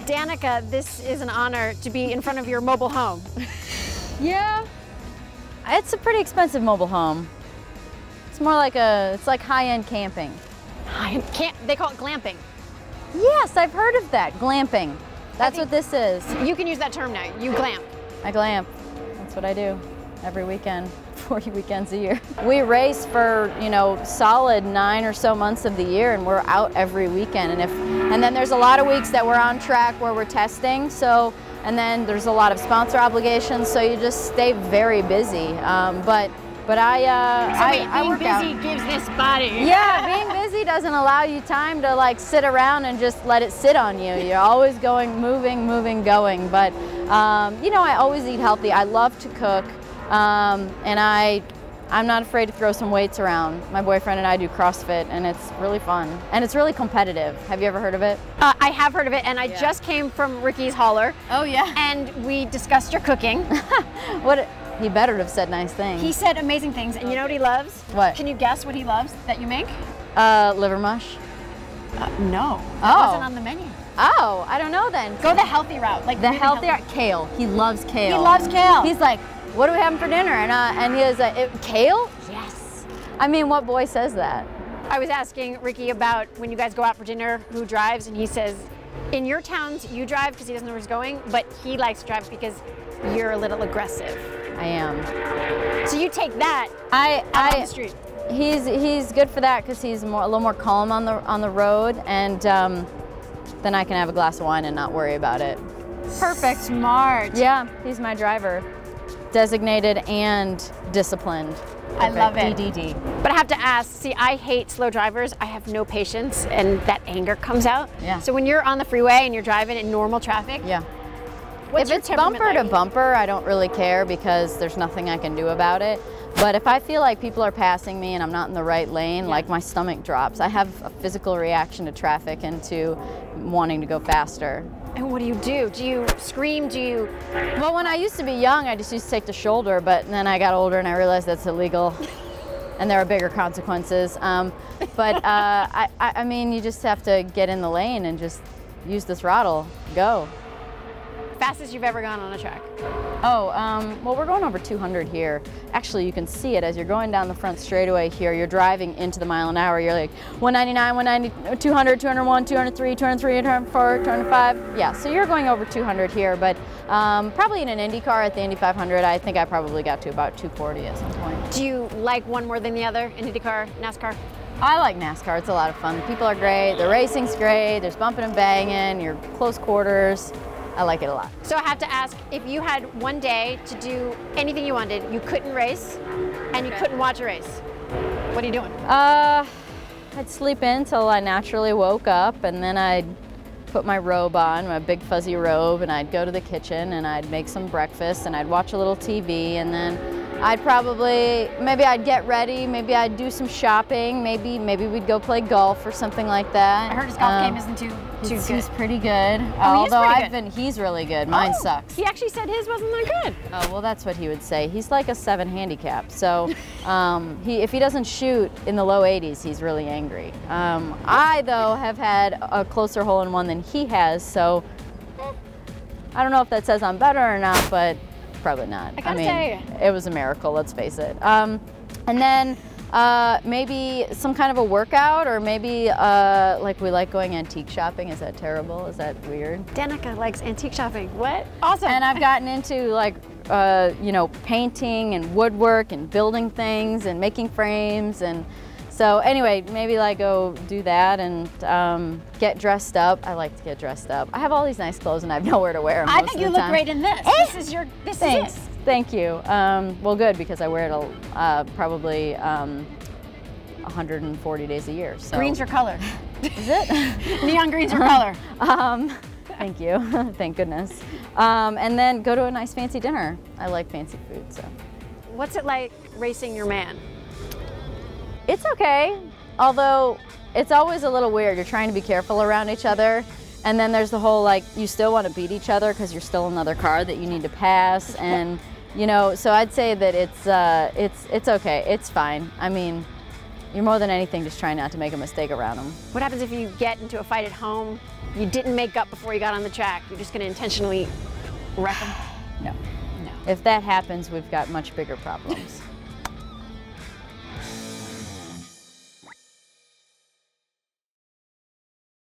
Danica, this is an honor to be in front of your mobile home. Yeah. It's a pretty expensive mobile home. It's more like it's like high-end camping. They call it glamping. Yes, I've heard of that, glamping. That's what this is. You can use that term now, you glamp. I glamp, that's what I do every weekend, 40 weekends a year. We race for, you know, solid 9 or so months of the year, and we're out every weekend. And then there's a lot of weeks that we're on track where we're testing, and then there's a lot of sponsor obligations, so you just stay very busy. But I work out. Being busy gives this body. Yeah, being busy doesn't allow you time to like sit around and just let it sit on you. You're always going, moving, going. But you know, I always eat healthy. I love to cook, and I'm not afraid to throw some weights around. My boyfriend and I do CrossFit, and it's really fun. And it's really competitive. Have you ever heard of it? I have heard of it, and I just came from Ricky's hauler. Oh yeah. And we discussed your cooking. He better have said nice things. He said amazing things, and you know what he loves? What? Can you guess what he loves that you make? Liver mush. No. That wasn't on the menu. Oh, I don't know then. Go the healthy route. Like the really healthy route. Kale. He loves kale. He loves kale. He's like, what do we have for dinner? And he was like, kale? Yes. I mean, what boy says that? I was asking Ricky about when you guys go out for dinner, who drives, and he says, in your towns, you drive because he doesn't know where he's going, but he likes to drive because you're a little aggressive. I am. So you take that on the street. He's good for that because he's a little more calm on the road, and then I can have a glass of wine and not worry about it. Perfect. Smart. Yeah, he's my driver. Designated and disciplined. I love it. DDD. But I have to ask, see, I hate slow drivers. I have no patience, and that anger comes out. Yeah. So when you're on the freeway and you're driving in normal traffic, yeah. What's if it's bumper to bumper, I don't really care because there's nothing I can do about it. But if I feel like people are passing me and I'm not in the right lane, like my stomach drops. I have a physical reaction to traffic and to wanting to go faster. And what do you do? Do you scream? Do you? Well, when I used to be young, I just used to take the shoulder, but then I got older and I realized that's illegal. And there are bigger consequences. I mean, you just have to get in the lane and just use the throttle, go. Fastest you've ever gone on a track? Oh, well, we're going over 200 here. Actually, you can see it as you're going down the front straightaway here. You're driving into the mile an hour. You're like 199, 190, 200, 201, 203, 203, 204, 205. Yeah, so you're going over 200 here, but probably in an IndyCar at the Indy 500, I think I probably got to about 240 at some point. Do you like one more than the other, IndyCar, NASCAR? I like NASCAR. It's a lot of fun. The people are great. The racing's great. There's bumping and banging. You're close quarters. I like it a lot. So I have to ask, if you had one day to do anything you wanted, you couldn't race, and you couldn't watch a race, what are you doing? I'd sleep in till I naturally woke up, and then I'd put my robe on, my big fuzzy robe, and I'd go to the kitchen and I'd make some breakfast and I'd watch a little TV, and then I'd probably, maybe I'd get ready, maybe I'd do some shopping, maybe we'd go play golf or something like that. I heard his golf game isn't too good. He's pretty good. Oh, Although he's really good. Mine sucks. He actually said his wasn't that good. Oh, well, that's what he would say. He's like a 7 handicap. So if he doesn't shoot in the low 80s, he's really angry. I, though, have had a closer hole-in-one than he has, so I don't know if that says I'm better or not, but probably not. I mean, it was a miracle, let's face it. And then maybe some kind of a workout, or maybe like we like going antique shopping. Is that terrible? Is that weird? Danica likes antique shopping. What? Awesome. And I've gotten into like, you know, painting and woodwork and building things and making frames. And so anyway, maybe like go do that and get dressed up. I like to get dressed up. I have all these nice clothes and I have nowhere to wear them most of the time. I think you look great in this. This Thanks. is it. Thank you. Well, good, because I wear it probably 140 days a year. So. Greens are color. Is it? Neon greens are color. Thank you. Thank goodness. And then go to a nice fancy dinner. I like fancy food. So. What's it like racing your man? It's okay, although it's always a little weird. You're trying to be careful around each other. And then there's the whole, like, you still want to beat each other because you're still another car that you need to pass. And, you know, so I'd say that it's okay. It's fine. I mean, you're more than anything just trying not to make a mistake around them. What happens if you get into a fight at home you didn't make up before you got on the track, you're just going to intentionally wreck them? No. No. If that happens, we've got much bigger problems.